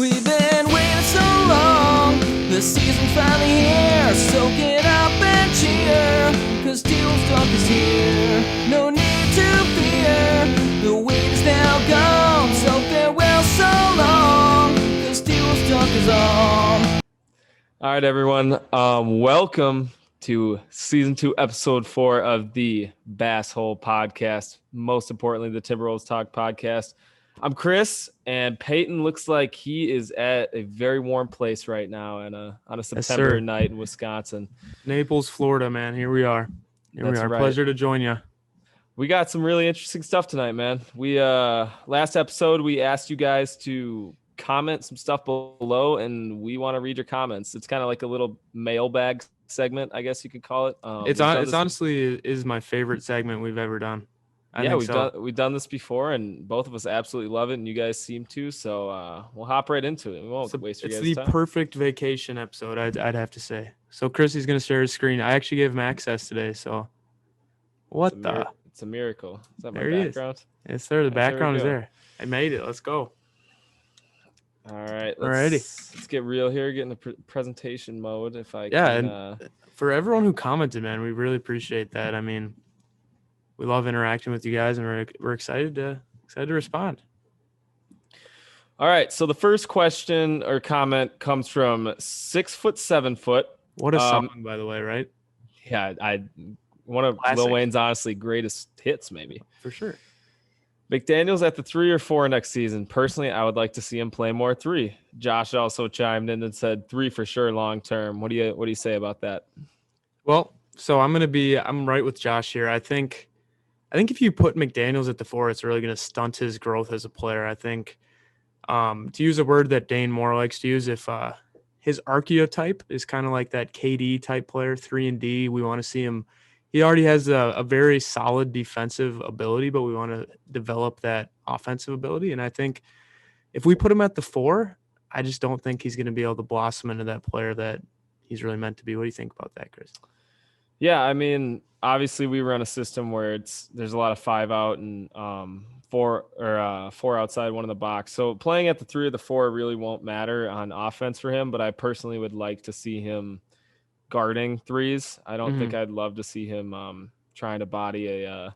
We've been waiting so long, the season's finally here. Soak it up and cheer, cause T-Wolves Talk is here. No need to fear, the wait is now gone. So farewell so long, cause T-Wolves Talk is on. All right, everyone. Welcome to Season 2, Episode 4 of the Bass Hole Podcast. Most importantly, the Timberwolves Talk Podcast. I'm Chris, and Peyton looks like he is at a very warm place right now on a September night in Wisconsin. Naples, Florida, man. Here we are. That's right. Pleasure to join you. We got some really interesting stuff tonight, man. We last episode, we asked you guys to comment some stuff below, and we want to read your comments. It's kind of like a little mailbag segment, I guess you could call it. It's honestly is my favorite segment we've ever done. We've done this before, and both of us absolutely love it, and you guys seem to. So we'll hop right into it. We won't waste your guys' time. It's the perfect vacation episode, I'd have to say. So Chrissy's gonna share his screen. I actually gave him access today. So it's a miracle. Is that my there background? Yes, sir. The background is there. I made it. Let's go. All right. Let's get real here. Get into presentation mode. If I can. And for everyone who commented, man, we really appreciate that. I mean, we love interacting with you guys, and we're excited to respond. All right. So the first question or comment comes from 6 foot 7 foot. What a song, by the way, right? Yeah, one of Classic. Lil Wayne's honestly greatest hits, maybe. For sure. McDaniels at the 3 or 4 next season. Personally, I would like to see him play more 3. Josh also chimed in and said 3 for sure long term. What do you say about that? Well, so I'm right with Josh here. I think if you put McDaniels at the 4, it's really going to stunt his growth as a player. I think to use a word that Dane Moore likes to use, if his archetype is kind of like that KD type player, 3 and D, we want to see him. He already has a very solid defensive ability, but we want to develop that offensive ability. And I think if we put him at the 4, I just don't think he's going to be able to blossom into that player that he's really meant to be. What do you think about that, Chris? Yeah, I mean, obviously we run a system where there's a lot of 5 out and 4 outside, 1 in the box. So playing at the 3 or the 4 really won't matter on offense for him, but I personally would like to see him guarding 3s. I don't think I'd love to see him trying to body a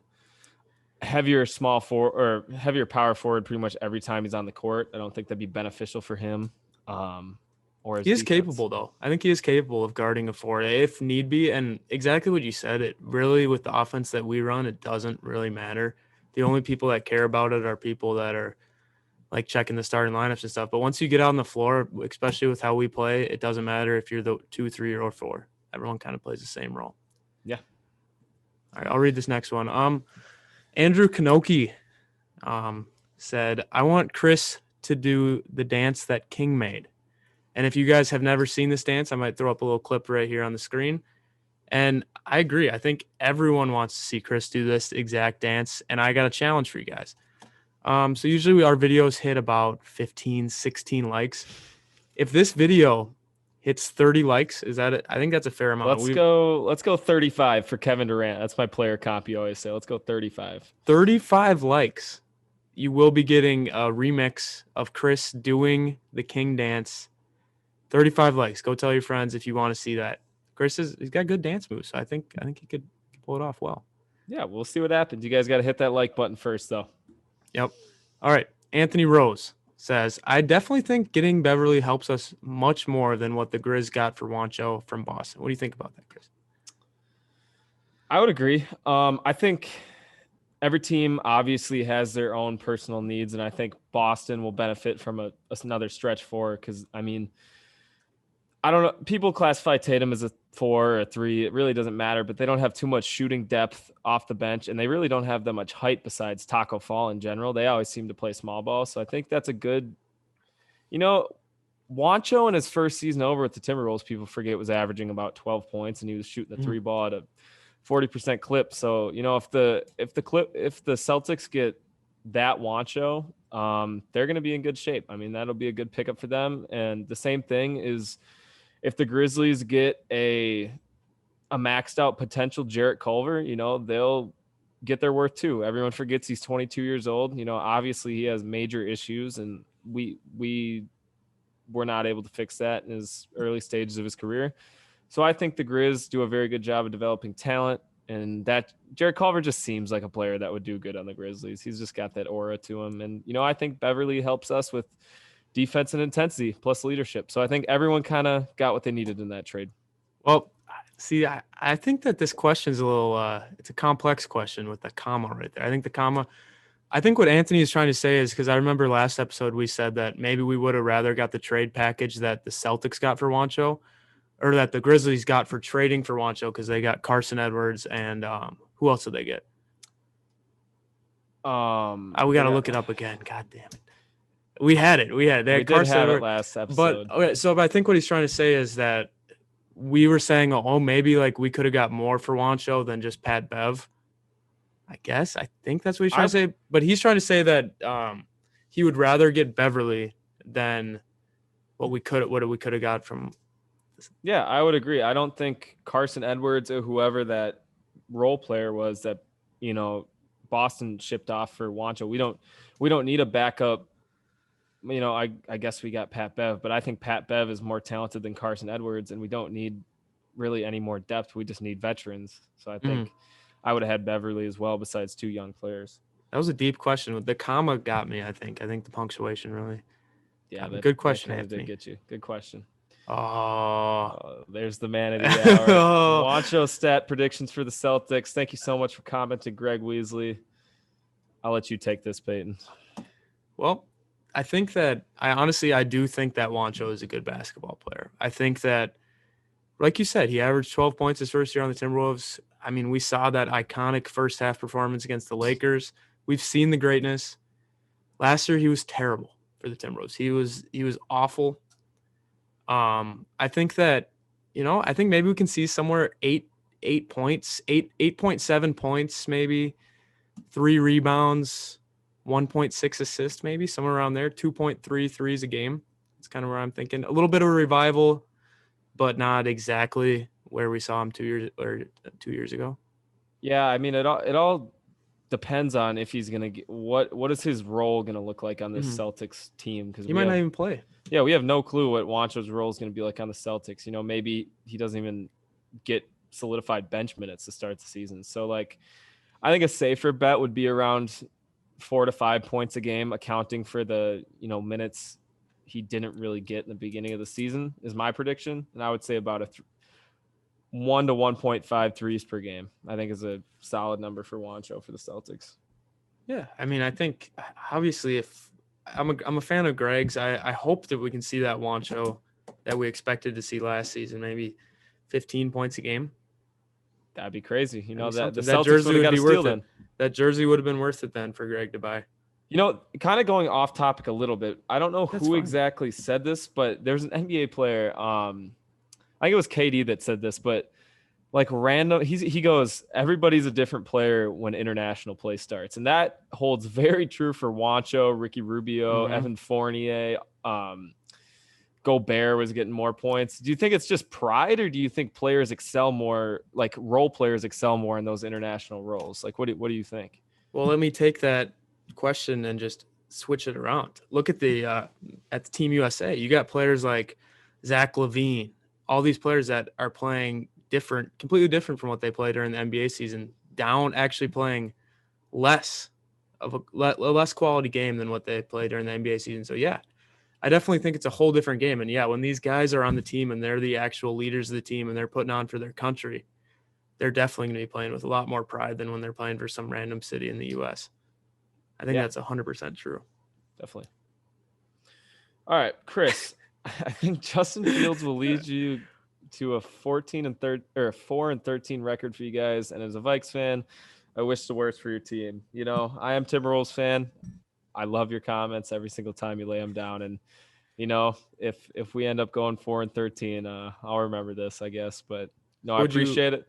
heavier small forward or heavier power forward pretty much every time he's on the court. I don't think that'd be beneficial for him. Or he is capable, though. I think he is capable of guarding a 4 if need be. And exactly what you said, it really, with the offense that we run, it doesn't really matter. The only people that care about it are people that are like checking the starting lineups and stuff. But once you get out on the floor, especially with how we play, it doesn't matter if you're the 2, 3, or 4. Everyone kind of plays the same role. Yeah. All right, I'll read this next one. Andrew Kanoki said, I want Chris to do the dance that King made. And if you guys have never seen this dance, I might throw up a little clip right here on the screen. And I agree. I think everyone wants to see Chris do this exact dance. And I got a challenge for you guys. So usually our videos hit about 15, 16 likes. If this video hits 30 likes, is that it? I think that's a fair amount. Let's go 35 for Kevin Durant. That's my player comp, you always say. Let's go 35. 35 likes. You will be getting a remix of Chris doing the King dance. 35 likes. Go tell your friends if you want to see that. Chris he's got good dance moves, so I think he could pull it off well. Yeah, we'll see what happens. You guys got to hit that like button first, though. Yep. All right. Anthony Rose says, I definitely think getting Beverly helps us much more than what the Grizz got for Juancho from Boston. What do you think about that, Chris? I would agree. I think every team obviously has their own personal needs, and I think Boston will benefit from another stretch 4 because, I mean, I don't know. People classify Tatum as a 4 or a 3. It really doesn't matter, but they don't have too much shooting depth off the bench, and they really don't have that much height besides Taco Fall in general. They always seem to play small ball. So I think that's a good, Juancho in his first season over with the Timberwolves, people forget, was averaging about 12 points, and he was shooting the 3 ball at a 40% clip. So, if the Celtics get that Juancho, they're going to be in good shape. I mean, that'll be a good pickup for them. And the same thing is, if the Grizzlies get a maxed out potential Jarrett Culver, they'll get their worth too. Everyone forgets he's 22 years old. Obviously he has major issues, and we were not able to fix that in his early stages of his career. So I think the Grizz do a very good job of developing talent, and that Jared Culver just seems like a player that would do good on the Grizzlies. He's just got that aura to him. And, I think Beverly helps us with defense and intensity plus leadership. So I think everyone kind of got what they needed in that trade. Well, see, I think that this question is a little, it's a complex question with the comma right there. I think what Anthony is trying to say is, because I remember last episode we said that maybe we would have rather got the trade package that the Celtics got for Juancho, or that the Grizzlies got for trading for Juancho, because they got Carson Edwards and who else did they get? We got to look it up again. God damn it. We had it. They had Carson Edwards last episode. But okay, so I think what he's trying to say is that we were saying, maybe like we could have got more for Juancho than just Pat Bev. I think that's what he's trying to say. But he's trying to say that he would rather get Beverly than what we could have got from. Yeah, I would agree. I don't think Carson Edwards or whoever that role player was that, Boston shipped off for Juancho. We don't need a backup. I guess we got Pat Bev, but I think Pat Bev is more talented than Carson Edwards, and we don't need really any more depth. We just need veterans. So I think I would have had Beverly as well, besides two young players. That was a deep question. The comma got me, I think. I think the punctuation really. Yeah, good question, that Anthony. did get you. Good question. Oh, there's the man of the hour. Juancho stat predictions for the Celtics. Thank you so much for commenting, Greg Weasley. I'll let you take this, Peyton. Well, I think that I do think that Juancho is a good basketball player. I think that, like you said, he averaged 12 points his first year on the Timberwolves. I mean, we saw that iconic first half performance against the Lakers. We've seen the greatness. Last year, he was terrible for the Timberwolves. He was awful. I think that, I think maybe we can see somewhere 8 points, 8.7 points, maybe 3 rebounds, 1.6 assists, maybe somewhere around there, 2.3 threes a game. That's kind of where I'm thinking. A little bit of a revival, but not exactly where we saw him 2 years ago. Yeah, I mean, it all depends on if he's gonna get what is his role gonna look like on this Celtics team, because he might not even play. Yeah, we have no clue what Juancho's role is gonna be like on the Celtics. Maybe he doesn't even get solidified bench minutes to start the season. So I think a safer bet would be around 4 to 5 points a game, accounting for the minutes he didn't really get in the beginning of the season is my prediction. And I would say about 1 to 1.5 threes per game, I think is a solid number for Juancho for the Celtics. Yeah. I mean, I think obviously if I'm a fan of Greg's, I hope that we can see that Juancho that we expected to see last season, maybe 15 points a game. That'd be crazy. That the that Celtics jersey would be worth then. It. That jersey would have been worth it then for Greg to buy. Kind of going off topic a little bit. I don't know who exactly said this, but there's an NBA player. I think it was KD that said this, but random, he goes, everybody's a different player when international play starts. And that holds very true for Juancho, Ricky Rubio, Evan Fournier, Gobert was getting more points. Do you think it's just pride, or do you think players excel more, role players excel more in those international roles? What do you think? Well, let me take that question and just switch it around. Look at the Team USA. You got players like Zach LaVine, all these players that are playing completely different from what they play during the NBA season, actually playing less of a less quality game than what they play during the NBA season. So yeah, I definitely think it's a whole different game. And yeah, when these guys are on the team and they're the actual leaders of the team and they're putting on for their country, they're definitely going to be playing with a lot more pride than when they're playing for some random city in the U.S. I think that's 100% true. Definitely. All right, Chris, I think Justin Fields will lead you to a 4 and 13 record for you guys. And as a Vikes fan, I wish the worst for your team. I am Timberwolves fan. I love your comments every single time you lay them down. And, if we end up going 4 and 13, I'll remember this, I guess. But no, I appreciate it.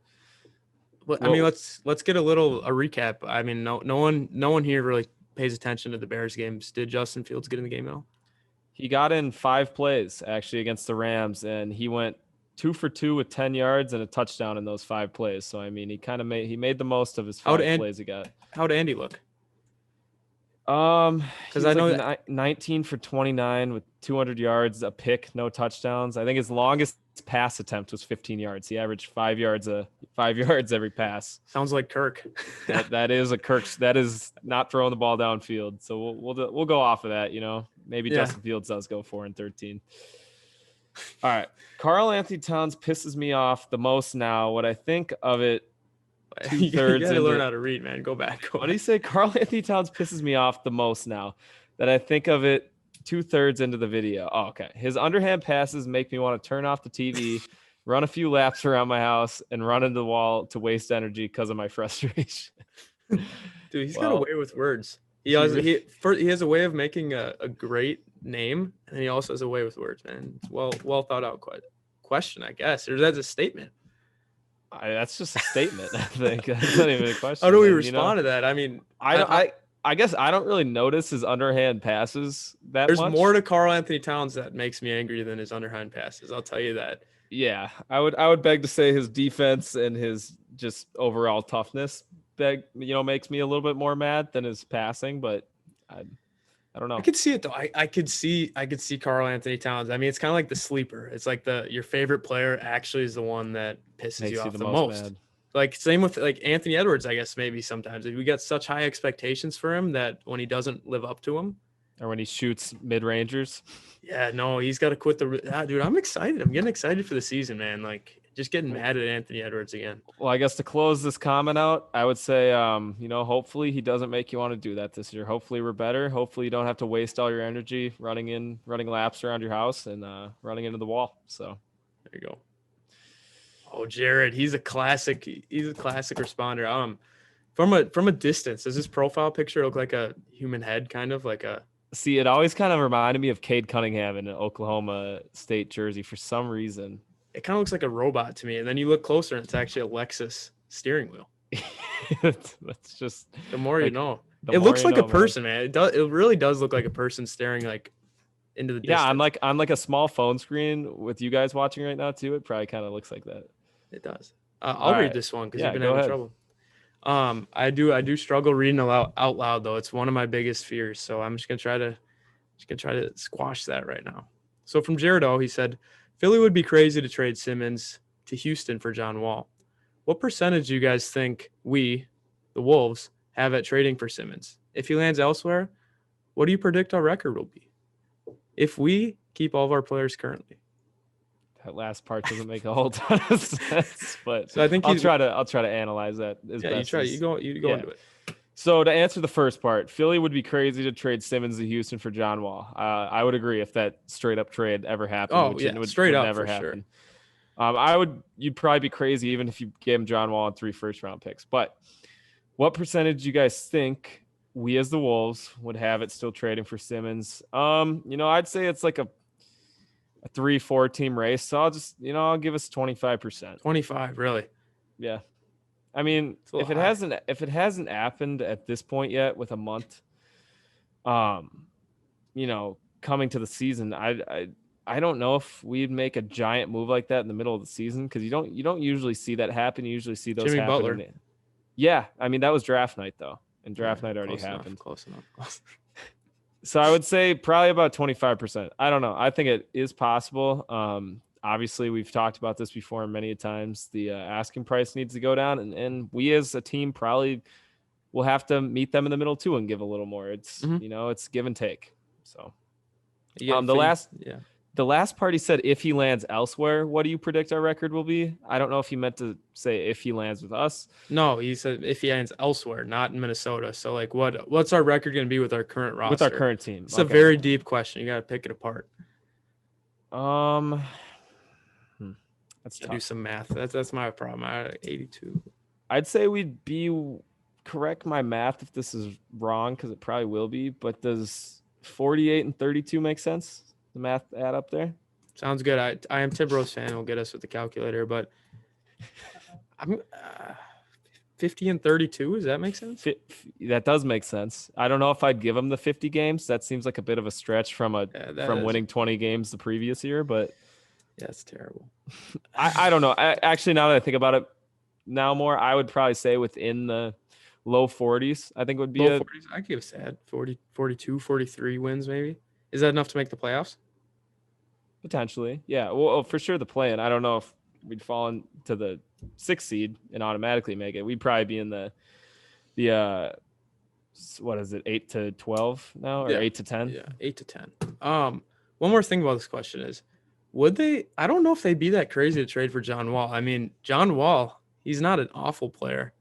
Well, I mean, let's get a recap. I mean, no one here really pays attention to the Bears games. Did Justin Fields get in the game at all? He got in 5 plays actually against the Rams, and he went 2 for 2 with 10 yards and a touchdown in those 5 plays. So I mean, he made the most of his 5 plays he got. How'd Andy look? Because I know like 19 for 29 with 200 yards, a pick, no touchdowns. I think his longest pass attempt was 15 yards. He averaged 5 yards every pass. sounds like Kirk. That is a Kirk's. That is not throwing the ball downfield. So we'll go off of that. Maybe Yeah. Justin Fields does go 4 and 13. All right, Karl Anthony Towns pisses me off the most now. What I think of it. You 2/3 gotta learn how to read, man. Go back. What do you say? Karl Anthony Towns pisses me off the most now that I think of it 2/3 into the video. Oh, okay. His underhand passes make me want to turn off the TV, run a few laps around my house, and run into the wall to waste energy because of my frustration. Dude, he's got a Well, way with words. He has a way of making a great name, and he also has a way with words, man. It's well thought out question, I guess. Or that's a statement. That's just a statement. I think that's not even a question. How do we man, respond to that? I mean, I guess I don't really notice his underhand passes that there's much. more to Karl Anthony Towns that makes me angry than his underhand passes. I'll tell you that. Yeah, I would beg to say his defense and his just overall toughness makes me a little bit more mad than his passing, but I don't know. I could see it though. I could see Karl Anthony Towns. I mean, it's kind of like the sleeper. It's like your favorite player actually is the one that pisses Makes you off the the most most. mad. Like same with like Anthony Edwards, I guess maybe sometimes we get such high expectations for him that when he doesn't live up to them, Or when he shoots mid-rangers. yeah, no, he's got to quit dude. I'm excited. I'm getting excited for the season, man. Like just getting mad at Anthony Edwards again. Well, I guess to close this comment out, I would say, hopefully he doesn't make you want to do that this year. Hopefully we're better. Hopefully you don't have to waste all your energy running laps around your house and running into the wall. So there you go. Oh, Jared, he's a classic. He's a classic responder. From a distance, does his profile picture look like a human head, kind of like a? See, it always kind of reminded me of Cade Cunningham in an Oklahoma State jersey for some reason. It kind of looks like a robot to me, and then you look closer, and it's actually a Lexus steering wheel. That's just The more you like, know. the It more looks you like know, a person, man. It does. It really does look like a person staring like into the distance. Yeah, on like a small phone screen with you guys watching right now too. It probably kind of looks like that. It does. I'll read this one because Yeah, you've been go having ahead. trouble. I do struggle reading out loud though. It's one of my biggest fears. So I'm just gonna try to squash that right now. So from Jared O, he said, Philly would be crazy to trade Simmons to Houston for John Wall. What percentage do you guys think we, the Wolves, have at trading for Simmons? If he lands elsewhere, what do you predict our record will be? If we keep all of our players currently. That last part doesn't make a whole ton of sense, but So I think I'll try to analyze that as Yeah, you best try. as- You go yeah. into it. So to answer the first part, Philly would be crazy to trade Simmons to Houston for John Wall. I would agree if that straight up trade ever happened. Oh, which yeah, it would, straight would up never for sure. happen. You'd probably be crazy even if you gave him John Wall and 3 first-round picks. But what percentage do you guys think we as the Wolves would have it still trading for Simmons? I'd say it's like a 3-4 team race. So I'll give us 25%. 25, really. Yeah. I mean, It's a if little it hasn't happened at this point yet with a month, coming to the season, I don't know if we'd make a giant move like that in the middle of the season because you don't usually see that happen. You usually see those Jimmy happen. Butler. Yeah, I mean that was draft night though, and draft night already Close enough, happened. Close enough. So I would say probably about 25%. I don't know. I think it is possible. Obviously, we've talked about this before many times. The asking price needs to go down, and we as a team probably will have to meet them in the middle too and give a little more. It's it's give and take. So the last part he said if he lands elsewhere, what do you predict our record will be? I don't know if he meant to say if he lands with us. No, he said if he lands elsewhere, not in Minnesota. So like what's our record going to be with our current roster? With our current team. It's a very deep question. You got to pick it apart. That's Do tough. some math. That's my problem. 82. I'd say we'd be correct my math if this is wrong because it probably will be. But does 48 and 32 make sense? The math add up there? Sounds good. I am Timberwolves fan. Will get us with the calculator, but I'm 50 and 32. Does that make sense? That does make sense. I don't know if I'd give him the 50 games. That seems like a bit of a stretch from winning 20 games the previous year, but yeah, it's terrible. I don't know. Actually, now that I think about it now more, I would probably say within the low 40s, I think would be Low 40s. I give sad 40, 42, 43 wins maybe. Is that enough to make the playoffs? potentially. Yeah, well, for sure the play-in. I don't know if we'd fall into the 6th seed and automatically make it. We'd probably be in the what is it, 8 to 12 now, or 8 to 10? Yeah, 8 to 10. One more thing about this question is, would they? I don't know if they'd be that crazy to trade for John Wall. I mean, John Wall, he's not an awful player,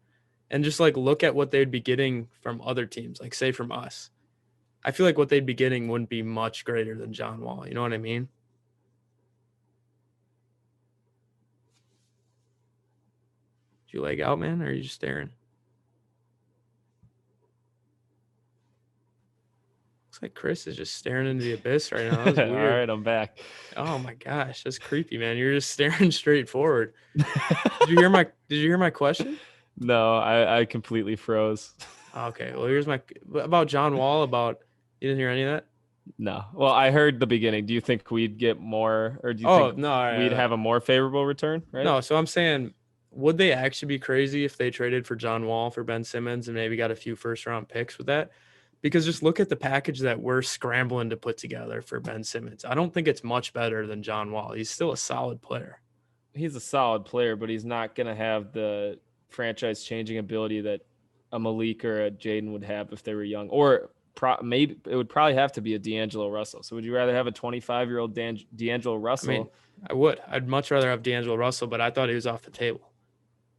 and just like look at what they'd be getting from other teams, like say from us. I feel like what they'd be getting wouldn't be much greater than John Wall. You know what I mean? Did you leg out, man, or are you just staring? Looks like Chris is just staring into the abyss right now. That's All weird. right, I'm back. Oh my gosh, that's creepy, man. You're just staring straight forward. Did you hear my question? No, I completely froze. Okay, well here's my about John Wall. You didn't hear any of that? No. Well, I heard the beginning. Do you think we'd get more, or do you think no, we'd have a more favorable return? Right? No. So I'm saying, would they actually be crazy if they traded for John Wall for Ben Simmons and maybe got a few first round picks with that? Because just look at the package that we're scrambling to put together for Ben Simmons. I don't think it's much better than John Wall. He's still a solid player. He's a solid player, but he's not going to have the franchise changing ability that a Malik or a Jaden would have if they were young, or maybe it would probably have to be a D'Angelo Russell. So would you rather have a 25-year-old D'Angelo Russell? I mean, I would. I'd much rather have D'Angelo Russell, but I thought he was off the table.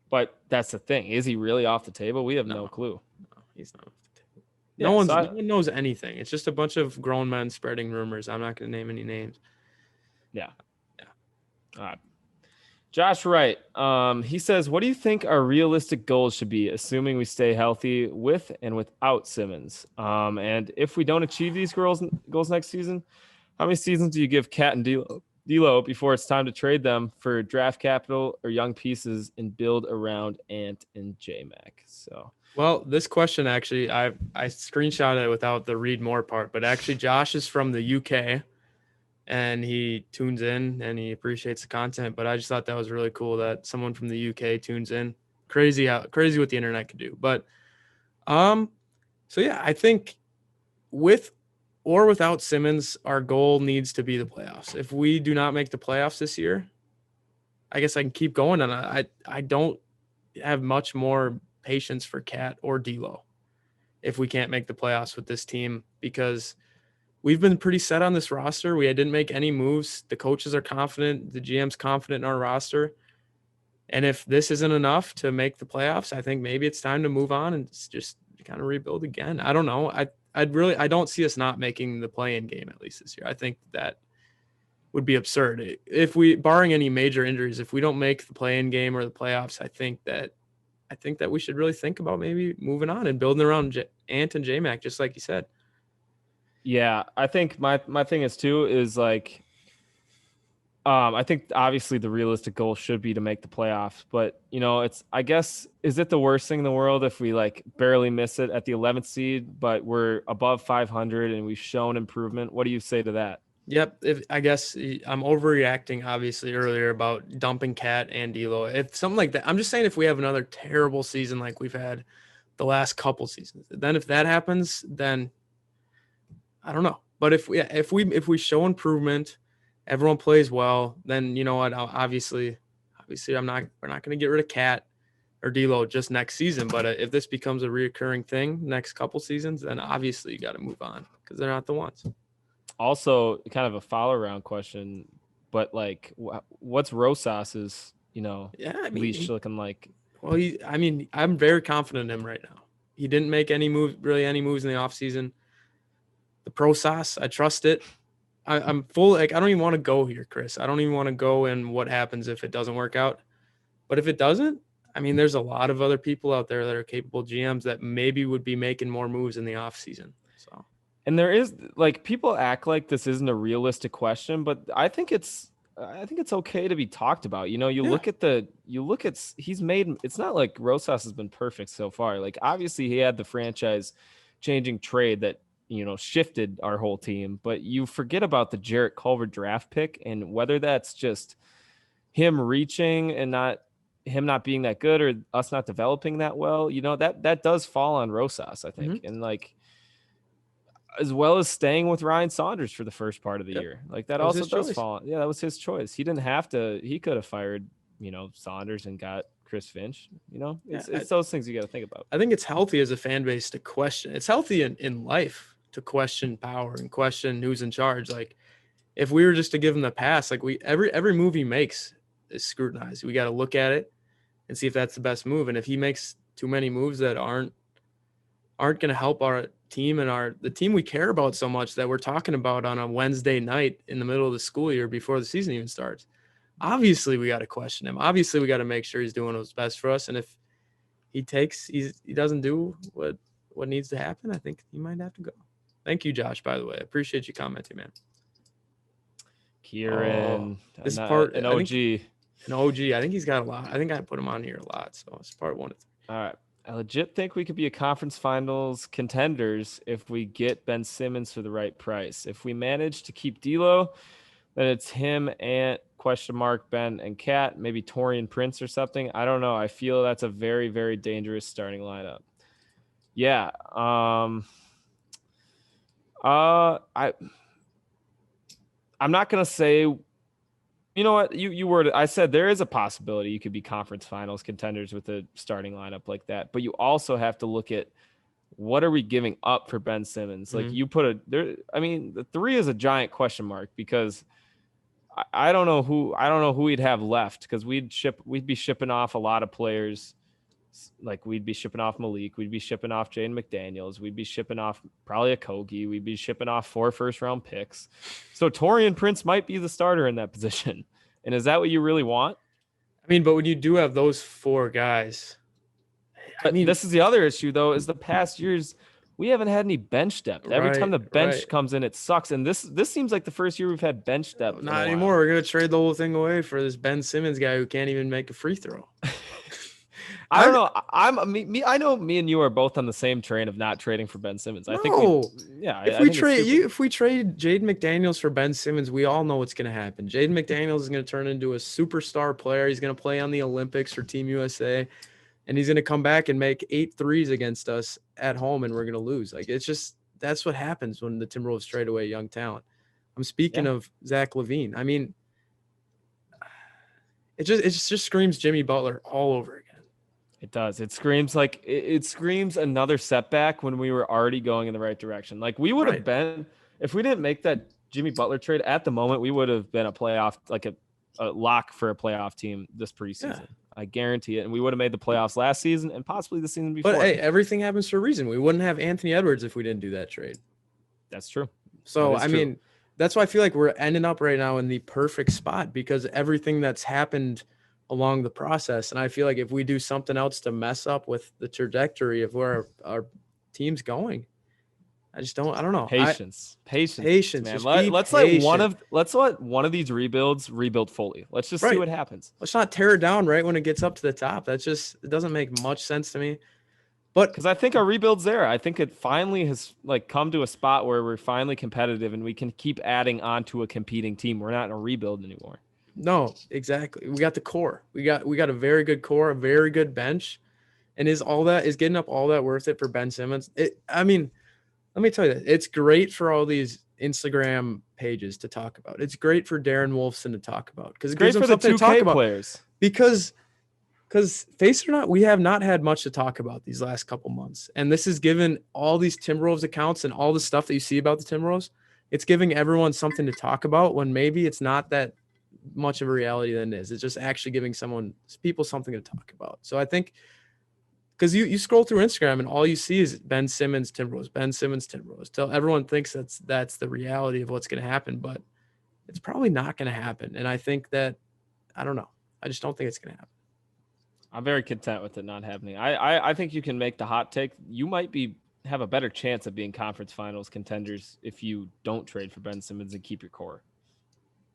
But that's the thing. Is he really off the table? We have no clue. No, he's not off the table. Yeah, no one knows anything. It's just a bunch of grown men spreading rumors. I'm not going to name any names. Yeah. All right. Josh Wright, he says, what do you think our realistic goals should be, assuming we stay healthy with and without Simmons? And if we don't achieve these goals next season, how many seasons do you give Cat and D'Lo before it's time to trade them for draft capital or young pieces and build around Ant and Jmac? So, well, this question actually, I screenshotted it without the read more part, but actually Josh is from the UK. And he tunes in and he appreciates the content. But I just thought that was really cool that someone from the UK tunes in. Crazy what the internet could do. But so yeah, I think with or without Simmons, our goal needs to be the playoffs. If we do not make the playoffs this year, I guess I can keep going. And I don't have much more patience for Cat or D'Lo if we can't make the playoffs with this team, because we've been pretty set on this roster. We didn't make any moves. The coaches are confident. The GM's confident in our roster. And if this isn't enough to make the playoffs, I think maybe it's time to move on and just kind of rebuild again. I don't know. I don't see us not making the play-in game at least this year. I think that would be absurd. If we, barring any major injuries, if we don't make the play-in game or the playoffs, I think that we should really think about maybe moving on and building around Ant and Jmac, just like you said. Yeah, I think my thing is too is like, I think obviously the realistic goal should be to make the playoffs, but I guess, is it the worst thing in the world if we like barely miss it at the 11th seed, but we're above 500 and we've shown improvement? What do you say to that? Yep. I guess I'm overreacting obviously earlier about dumping Cat and D'Lo. If something like that, I'm just saying if we have another terrible season like we've had the last couple seasons, then if that happens, then I don't know. But if we show improvement, everyone plays well, then you know what? Obviously, we're not going to get rid of Cat or D'Lo just next season. But if this becomes a reoccurring thing next couple seasons, then obviously you got to move on because they're not the ones. Also, kind of a follow around question, but like, what's Rosas's leash looking like? Well, I'm very confident in him right now. He didn't make any moves in the offseason. The process, I trust it. I'm full. Like, I don't even want to go here, Chris. I don't even want to go in what happens if it doesn't work out. But if it doesn't, there's a lot of other people out there that are capable GMs that maybe would be making more moves in the offseason. So, and there is like, people act like this isn't a realistic question, but I think it's okay to be talked about. Look at he's made. It's not like Rosas has been perfect so far. Like, obviously he had the franchise changing trade that shifted our whole team, but you forget about the Jarrett Culver draft pick and whether that's just him reaching and not him not being that good or us not developing that well, that does fall on Rosas, I think. And like, as well as staying with Ryan Saunders for the first part of the year, like that was also his does choice. fall. Yeah, that was his choice. He didn't have to. He could have fired, Saunders and got Chris Finch. It's those things you got to think about. I think it's healthy as a fan base to question. It's healthy in life to question power and question who's in charge. Like, if we were just to give him the pass, like every move he makes is scrutinized. We got to look at it and see if that's the best move. And if he makes too many moves that aren't going to help our team and the team we care about so much that we're talking about on a Wednesday night in the middle of the school year before the season even starts, obviously we got to question him. Obviously we got to make sure he's doing what's best for us. And if he doesn't do what needs to happen, I think he might have to go. Thank you, Josh, by the way. I appreciate you commenting, man. Kieran, this part, an OG. An OG. I think he's got a lot. I think I put him on here a lot. So it's part 1 of 3. All right. I legit think we could be a conference finals contenders if we get Ben Simmons for the right price. If we manage to keep D'Lo, then it's him and Ben and Cat, maybe Torian Prince or something. I don't know. I feel that's a very, very dangerous starting lineup. Yeah. I'm not going to say, you know what, you worded, I said there is a possibility you could be conference finals contenders with a starting lineup like that, but you also have to look at what are we giving up for Ben Simmons? Like you put the 3 is a giant question mark because I don't know who we'd have left because we'd be shipping off a lot of players. Like we'd be shipping off Malik, we'd be shipping off Jaden McDaniels, we'd be shipping off probably a Kogi, we'd be shipping off 4 first-round picks. So Torian Prince might be the starter in that position. And is that what you really want? I mean, but when you do have those 4 guys, this is the other issue though, is the past years we haven't had any bench depth. Every time the bench comes in, it sucks. And this seems like the first year we've had bench depth. Not anymore. We're gonna trade the whole thing away for this Ben Simmons guy who can't even make a free throw. I don't know. I know me and you are both on the same train of not trading for Ben Simmons. I think if we trade Jaden McDaniels for Ben Simmons, we all know what's going to happen. Jaden McDaniels is going to turn into a superstar player. He's going to play on the Olympics for Team USA, and he's going to come back and make 8 threes against us at home, and we're going to lose. Like that's what happens when the Timberwolves trade away young talent. I'm speaking of Zach LaVine. I mean, it just screams Jimmy Butler all over again. It does. It screams like it screams another setback when we were already going in the right direction. Like we would have been, if we didn't make that Jimmy Butler trade at the moment, we would have been a playoff, like a lock for a playoff team this preseason. Yeah. I guarantee it. And we would have made the playoffs last season and possibly the season before. But hey, everything happens for a reason. We wouldn't have Anthony Edwards if we didn't do that trade. That's true. So, I mean, that's why I feel like we're ending up right now in the perfect spot because everything that's happened along the process. And I feel like if we do something else to mess up with the trajectory of where our team's going, I don't know. Patience, man. Let's let one of these rebuilds rebuild fully. Let's just see what happens. Let's not tear it down right when it gets up to the top. It doesn't make much sense to me. But because I think our rebuild's there. I think it finally has come to a spot where we're finally competitive and we can keep adding on to a competing team. We're not in a rebuild anymore. No, exactly. We got the core. We got a very good core, a very good bench. And is getting up all that worth it for Ben Simmons? I mean, let me tell you that it's great for all these Instagram pages to talk about. It's great for Darren Wolfson to talk about because it gives them something to talk about. Players. Because face it or not, we have not had much to talk about these last couple months. And this is given all these Timberwolves accounts and all the stuff that you see about the Timberwolves. It's giving everyone something to talk about when maybe it's not that much of a reality than it is. It's just actually giving people something to talk about. So I think because you scroll through Instagram and all you see is Ben Simmons Timberwolves, Ben Simmons Timberwolves. Till everyone thinks that's the reality of what's going to happen, but it's probably not going to happen. And I think that I don't know. I just don't think it's going to happen. I'm very content with it not happening. I think you can make the hot take. You might have a better chance of being conference finals contenders if you don't trade for Ben Simmons and keep your core.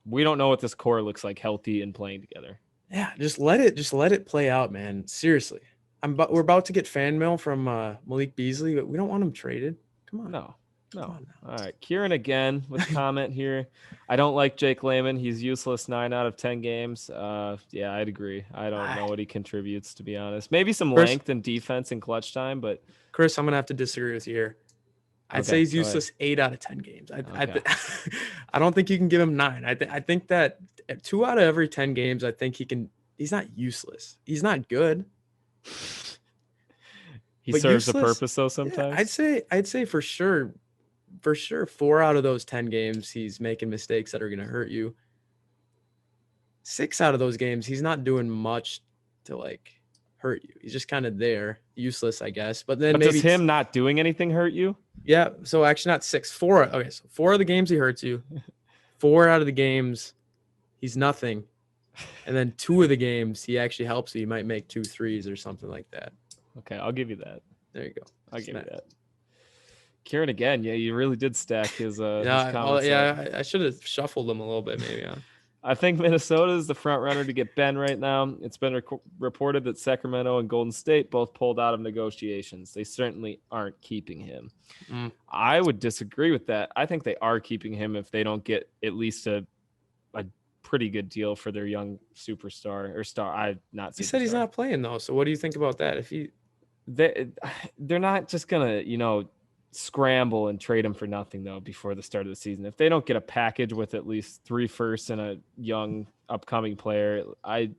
We don't know what this core looks like healthy and playing together. Yeah, just let it play out, man. Seriously. We're about to get fan mail from Malik Beasley, but we don't want him traded. Come on. No. No. on All right. Kieran again with a comment here. I don't like Jake Layman. He's useless 9 out of 10 games. Yeah, I'd agree. I don't know what he contributes, to be honest. Maybe some Chris- length and defense and clutch time, but Chris, I'm gonna have to disagree with you here. I'd say he's useless 8 out of 10 games. I don't think you can give him 9. I think that 2 out of every 10 games, I think he can. He's not useless. He's not good. he But serves useless, a purpose though Yeah, sometimes. I'd say for sure 4 out of those 10 games he's making mistakes that are gonna hurt you. 6 out of those games he's not doing much to like hurt you. He's just kind of there, useless, I guess. But then But maybe does him not doing anything hurt you? yeah. So actually, not 6, 4. Okay, so 4 of the games he hurts you. 4 out of the games he's nothing, and then 2 of the games he actually helps you. He might make 2 threes or something like that. Okay, I'll give you that. There you go. I'll give you that. Kieran again. Yeah, you really did stack his his Yeah, comments. I should have shuffled them a little bit, maybe. Huh? I think Minnesota is the front runner to get Ben right now. It's been reported that Sacramento and Golden State both pulled out of negotiations. They certainly aren't keeping him. I would disagree with that. I think they are keeping him if they don't get at least a pretty good deal for their young superstar or star. He said he's not playing though. So what do you think about that? If they're not just gonna scramble and trade him for nothing though before the start of the season. If they don't get a package with at least 3 firsts and a young upcoming player, I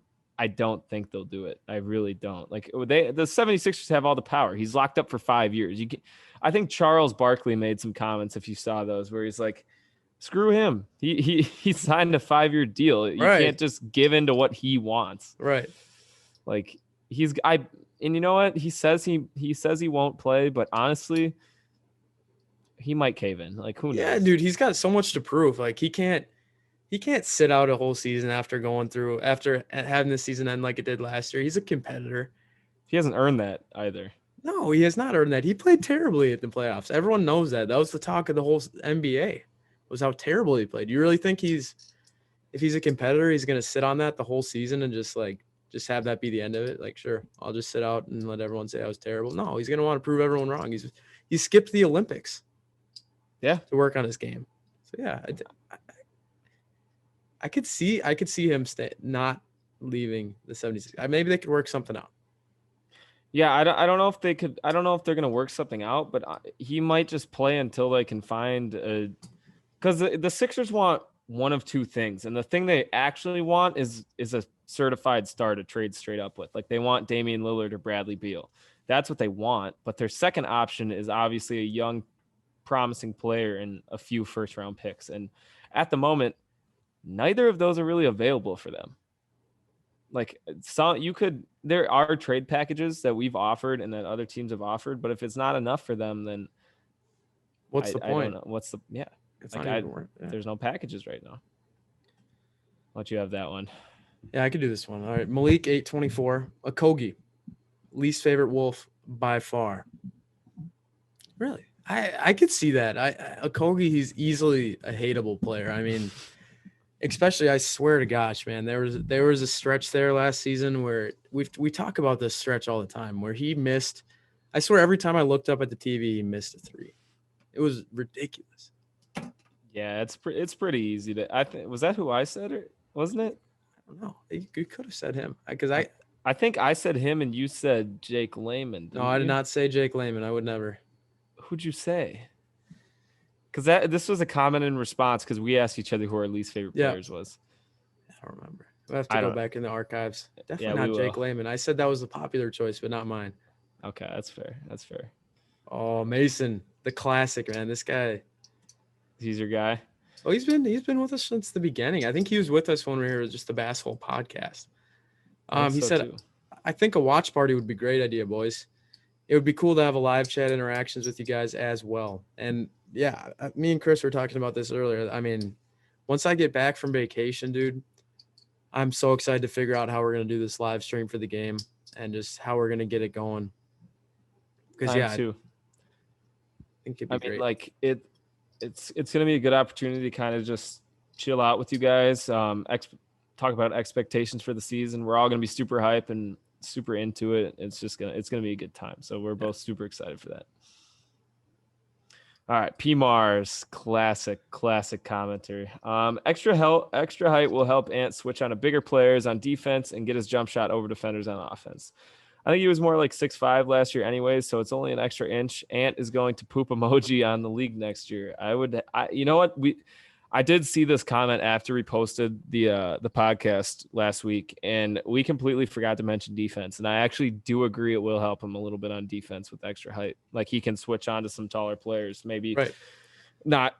don't think they'll do it. I really don't. Like the 76ers have all the power. He's locked up for 5 years. I think Charles Barkley made some comments, if you saw those, where he's like, screw him. He signed a 5-year deal. You can't just give in to what he wants. Right. Like and you know what? He says he won't play, but honestly, he might cave in. Like, who knows? Yeah, dude, he's got so much to prove. Like he can't sit out a whole season after having this season end like it did last year. He's a competitor. He hasn't earned that either. No, he has not earned that. He played terribly at the playoffs. Everyone knows that. That was the talk of the whole NBA, was how terrible he played. You really think if he's a competitor, he's going to sit on that the whole season and just have that be the end of it? Like, sure, I'll just sit out and let everyone say I was terrible. No, he's going to want to prove everyone wrong. He skipped the Olympics. Yeah, to work on his game. So yeah, I could see him not leaving the 76. Maybe they could work something out. Yeah, I don't know if they could. I don't know if they're going to work something out, but he might just play until they can find because the Sixers want one of 2 things, and the thing they actually want is a certified star to trade straight up with. Like they want Damian Lillard or Bradley Beal. That's what they want. But their second option is obviously a young, promising player and a few first-round picks. And at the moment, neither of those are really available for them. Like there are trade packages that we've offered and that other teams have offered, but if it's not enough for them, then what's the point? I don't know. It's like not even worth it. There's no packages right now. I'll let you have that one. Yeah, I could do this one. All right, Malik 824, Okogie, least favorite Wolf by far. Really? I could see that. Okogie, he's easily a hateable player. I mean, especially, I swear to gosh, man, there was a stretch there last season where we talk about this stretch all the time where he missed. I swear every time I looked up at the TV, he missed a 3. It was ridiculous. Yeah, it's pretty easy to. I think was that who I said it, wasn't it? I don't know. You could have said him because I think I said him and you said Jake Layman. No, I did not say Jake Layman. I would never. Who'd you say? Because this was a comment in response because we asked each other who our least favorite players was. I don't remember. We'll have to go back in the archives. Definitely not Jake Layman. I said that was the popular choice, but not mine. Okay, that's fair. Oh, Mason, the classic, man. This guy. He's your guy. Oh, he's been with us since the beginning. I think he was with us when we were just the Bass Hole podcast. He said, I think a watch party would be a great idea, boys. It would be cool to have a live chat interactions with you guys as well. And yeah, me and Chris were talking about this earlier. I mean, once I get back from vacation, dude, I'm so excited to figure out how we're going to do this live stream for the game and just how we're going to get it going. Because I think it'd be great. Like it's going to be a good opportunity to kind of just chill out with you guys. Talk about expectations for the season. We're all going to be super hype and super into it. It's going to be a good time. So we're both super excited for that. All right, P Mars, classic commentary. Extra height will help Ant switch on to bigger players on defense and get his jump shot over defenders on offense. I think he was more like 6'5" last year anyways, so it's only an extra inch. Ant is going to poop emoji on the league next year. You know what? I did see this comment after we posted the podcast last week, and we completely forgot to mention defense. And I actually do agree it will help him a little bit on defense with extra height. Like he can switch on to some taller players, maybe not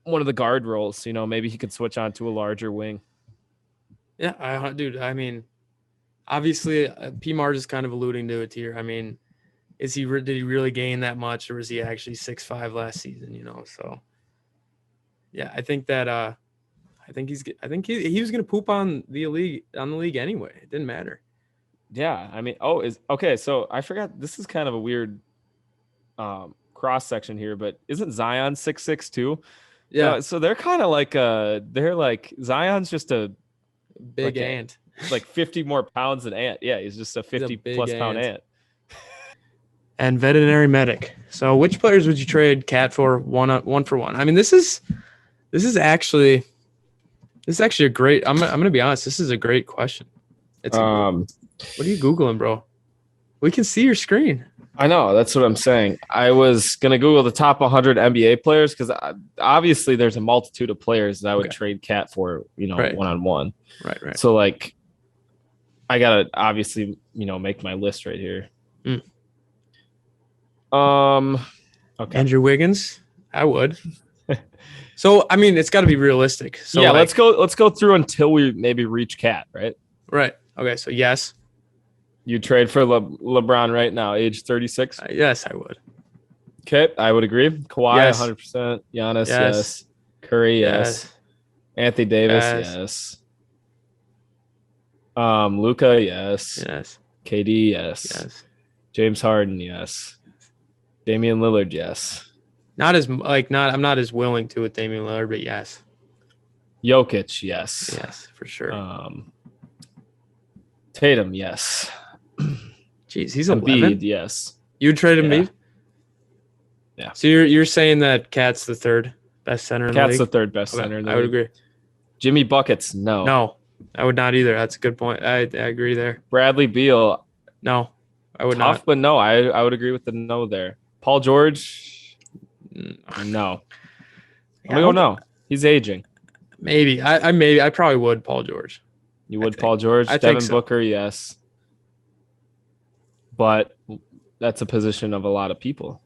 one of the guard roles. Maybe he could switch on to a larger wing. Yeah, dude. I mean, obviously, P Mars is kind of alluding to it here. I mean, did he really gain that much, or was he actually 6'5" last season? So. Yeah, I think that I think he was going to poop on the league anyway. It didn't matter. Yeah, I mean, so I forgot, this is kind of a weird cross section here, but isn't Zion 6'6" too? Yeah. So they're kind of like Zion's just a big ant. Like 50 more pounds than Ant. Yeah, he's just a 50 plus pound ant. And veterinary medic. So which players would you trade Cat for one for one? I mean, this is actually a great. I'm gonna be honest. This is a great question. What are you Googling, bro? We can see your screen. I know. That's what I'm saying. I was gonna Google the top 100 NBA players because obviously there's a multitude of players that I would trade Cat for. One-on-one. Right. So like, I gotta obviously make my list right here. Okay. Andrew Wiggins. I would. So, I mean, it's got to be realistic. So yeah, let's go through until we maybe reach Cat, right? Right. Okay, so yes. You trade for LeBron right now, age 36? Yes, I would. Okay, I would agree. Kawhi, yes. 100%. Giannis, yes. Curry, yes. Anthony Davis, yes. Luka, yes. Yes. KD, yes. James Harden, yes. Damian Lillard, yes. I'm not as willing to with Damian Lillard, but yes. Jokic, yes. Yes, for sure. Tatum, yes. Jeez, he's 11. Embiid, yes. You'd trade Embiid? Yeah. So you're saying that Cat's the third best center in the league? Cat's the third best center in the league. I would agree. Jimmy Buckets, no. No, I would not either. That's a good point. I agree there. Bradley Beal. No, I would not. But no, I would agree with the no there. Paul George, no. I'm gonna go no. He's aging. Maybe. I probably would Paul George. You would Paul George? I Devin think so. Booker, yes. But that's a position of a lot of people.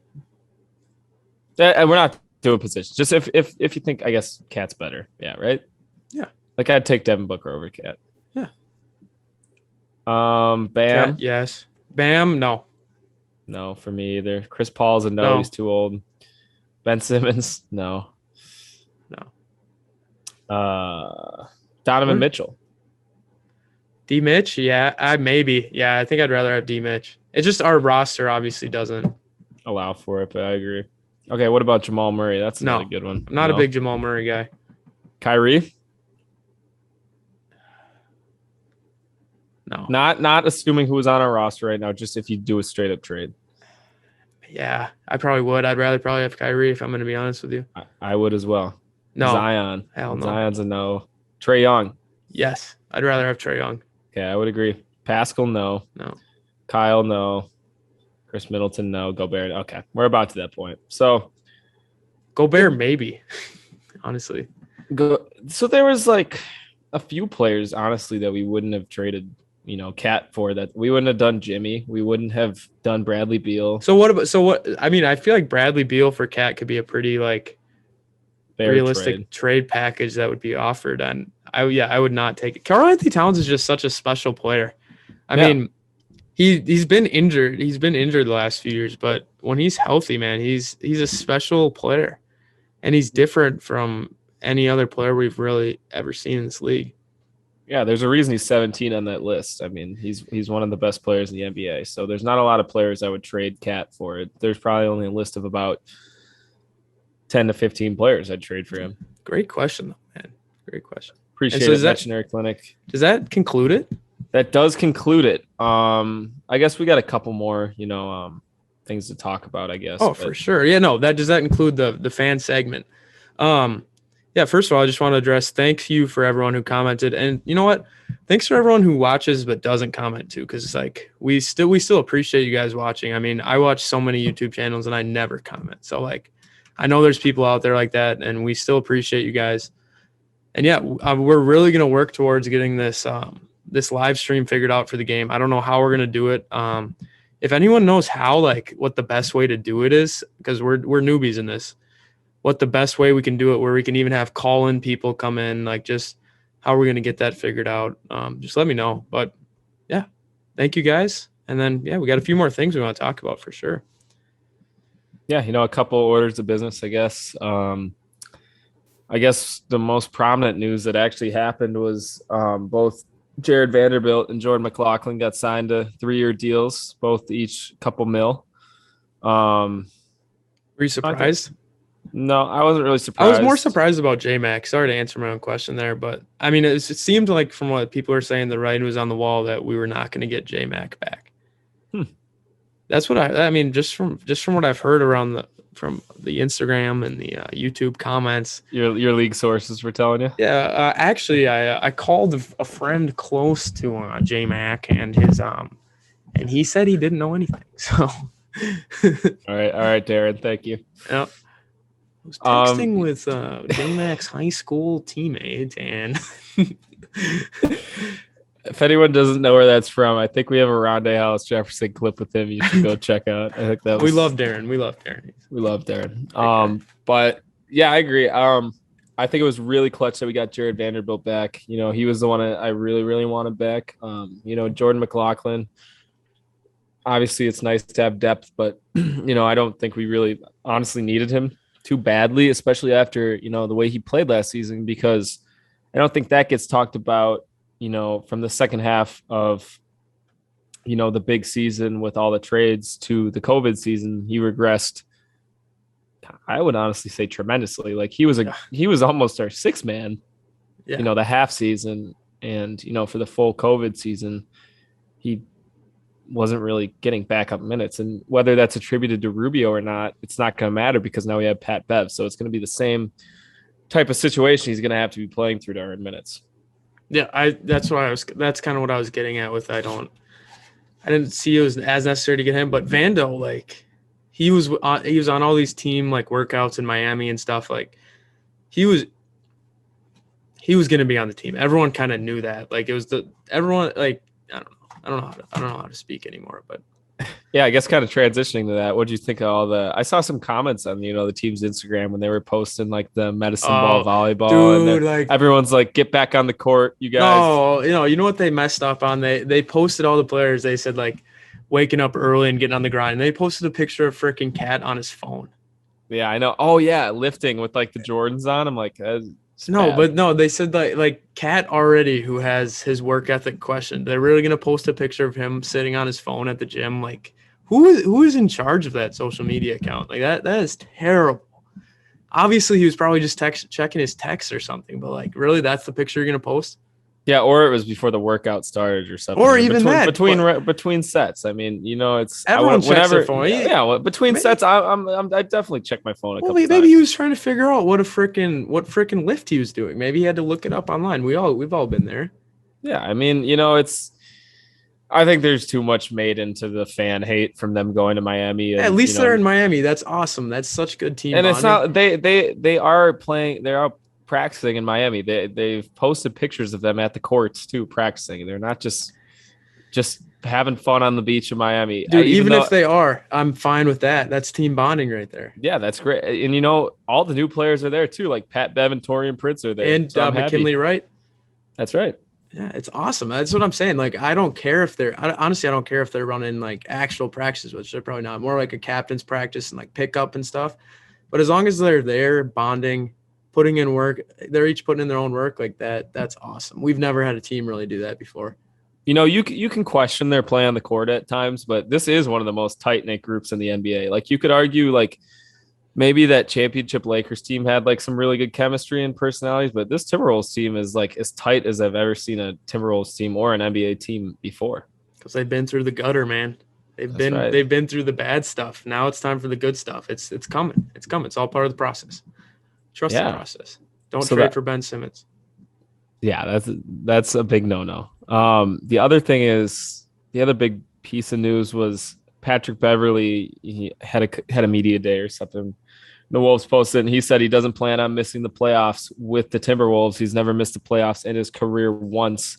And we're not doing positions. Just if you think, I guess Cat's better. Yeah, right? Yeah. Like I'd take Devin Booker over Cat. Yeah. Bam. Cat, yes. Bam, no. No, for me either. Chris Paul's a no. He's too old. Ben Simmons, no. Donovan Mitchell. D Mitch, yeah, maybe. Yeah, I think I'd rather have D Mitch. It's just our roster obviously doesn't allow for it, but I agree. Okay, what about Jamal Murray? That's not a good one. I'm not a big Jamal Murray guy. Kyrie? No. Not assuming who is on our roster right now, just if you do a straight up trade. Yeah, I probably would. I'd rather probably have Kyrie if I'm going to be honest with you. I would as well. No. Zion. Hell no. Zion's a no. Trae Young. Yes, I'd rather have Trae Young. Okay, I would agree. Pascal, no. No. Kyle, no. Chris Middleton, no. Gobert, okay. We're about to that point. So Gobert, maybe. Honestly. So there was like a few players, honestly, that we wouldn't have traded, Cat for. That we wouldn't have done Jimmy. We wouldn't have done Bradley Beal. I mean, I feel like Bradley Beal for Cat could be a pretty realistic trade package that would be offered. And I would not take it. Karl-Anthony Towns is just such a special player. I mean, he's been injured. He's been injured the last few years, but when he's healthy, man, he's a special player. And he's different from any other player we've really ever seen in this league. Yeah, there's a reason he's 17 on that list. I mean, he's one of the best players in the NBA. So there's not a lot of players I would trade Cat for. There's probably only a list of about 10 to 15 players I'd trade for him. Great question, though, man. Great question. Appreciate it, Veterinary Clinic. Does that conclude it? That does conclude it. I guess we got a couple more, things to talk about, I guess. Oh, for sure. Yeah, no, does that include the fan segment? Yeah, first of all, I just want to address thank you for everyone who commented. And you know what? Thanks for everyone who watches but doesn't comment too, because it's like we still appreciate you guys watching. I mean, I watch so many YouTube channels and I never comment. So like I know there's people out there like that, and we still appreciate you guys. And yeah, we're really gonna work towards getting this this live stream figured out for the game. I don't know how we're gonna do it. If anyone knows how, like what the best way to do it is, because we're newbies in this, what the best way we can do it, where we can even have call-in people come in, like just how we're going to get that figured out. Just let me know. But yeah, thank you guys. And then, yeah, we got a few more things we want to talk about for sure. Yeah, a couple orders of business, I guess. I guess the most prominent news that actually happened was both Jared Vanderbilt and Jordan McLaughlin got signed to 3-year deals, both each couple mil. Were you surprised? No, I wasn't really surprised. I was more surprised about Jmac. Sorry to answer my own question there, but I mean, it seemed like from what people were saying, the writing was on the wall that we were not going to get Jmac back. That's what I mean, just from what I've heard from the Instagram and the YouTube comments. Your league sources were telling you? Yeah, actually, I called a friend close to Jmac and his and he said he didn't know anything. So, all right, Darren, thank you. Yep. I was texting with Jmac's high school teammate, and if anyone doesn't know where that's from, I think we have a Rondé House Jefferson clip with him. You should go check out. I think we love Darren. We love Darren. But yeah, I agree. I think it was really clutch that we got Jared Vanderbilt back. He was the one I really, really wanted back. Jordan McLaughlin. Obviously, it's nice to have depth, but I don't think we really honestly needed him too badly, especially after the way he played last season, because I don't think that gets talked about from the second half of the big season with all the trades to the COVID season. He regressed, I would honestly say, tremendously. Like he was almost our sixth man, the half season, and for the full COVID season he wasn't really getting backup minutes. And whether that's attributed to Rubio or not, it's not going to matter, because now we have Pat Bev. So it's going to be the same type of situation. He's going to have to be playing through to earn minutes. Yeah, that's kind of what I was getting at with, I didn't see it was as necessary to get him, but Vando, like he was on all these team like workouts in Miami and stuff. Like he was going to be on the team. Everyone kind of knew that. Like it was everyone, like, I don't know how to speak anymore, but yeah, I guess kind of transitioning to that. What do you think of I saw some comments on, the team's Instagram when they were posting like the medicine ball volleyball, dude, and like everyone's like, get back on the court, you guys. No, you know what they messed up on? They posted all the players. They said like waking up early and getting on the grind. And they posted a picture of freaking Cat on his phone. Yeah, I know. Oh yeah, lifting with like the Jordans on. I'm like, no, they said like Cat already, who has his work ethic questioned. They're really gonna post a picture of him sitting on his phone at the gym. Like who is in charge of that social media account? Like that is terrible. Obviously, he was probably just checking his texts or something. But like, really, that's the picture you're gonna post? Yeah, or it was before the workout started or something. Or even between sets. I mean, it's everyone checks their phone. Yeah, between sets, I definitely check my phone. Maybe times. He was trying to figure out what freaking lift he was doing. Maybe he had to look it up online. We've all been there. Yeah, I mean, I think there's too much made into the fan hate from them going to Miami. And, at least they're in Miami. That's awesome. That's such good team. And it's not they are playing. They are practicing in Miami. They've posted pictures of them at the courts too, practicing. They're not just having fun on the beach in Miami. Dude, even if they are, I'm fine with that. That's team bonding right there. Yeah, that's great. And all the new players are there too. Like Pat Bev and Torian Prince are there. And McKinley Wright. That's right. Yeah, it's awesome. That's what I'm saying. Like, I don't care if they're honestly, I don't care if they're running like actual practices, which they're probably not. More like a captain's practice and like pickup and stuff. But as long as they're there bonding, putting in work, they're each putting in their own work like that. That's awesome. We've never had a team really do that before. You can question their play on the court at times, but this is one of the most tight-knit groups in the NBA. Like, you could argue like maybe that championship Lakers team had like some really good chemistry and personalities, but this Timberwolves team is like as tight as I've ever seen a Timberwolves team or an NBA team before. Because they've been through the gutter, man. They've been through the bad stuff. Now it's time for the good stuff. It's coming. It's coming. It's all part of the process. Trust the process. Don't trade for Ben Simmons. Yeah, that's a big no. The other thing is, the other big piece of news was Patrick Beverley. He had a media day or something. The Wolves posted, and he said he doesn't plan on missing the playoffs with the Timberwolves. He's never missed the playoffs in his career once.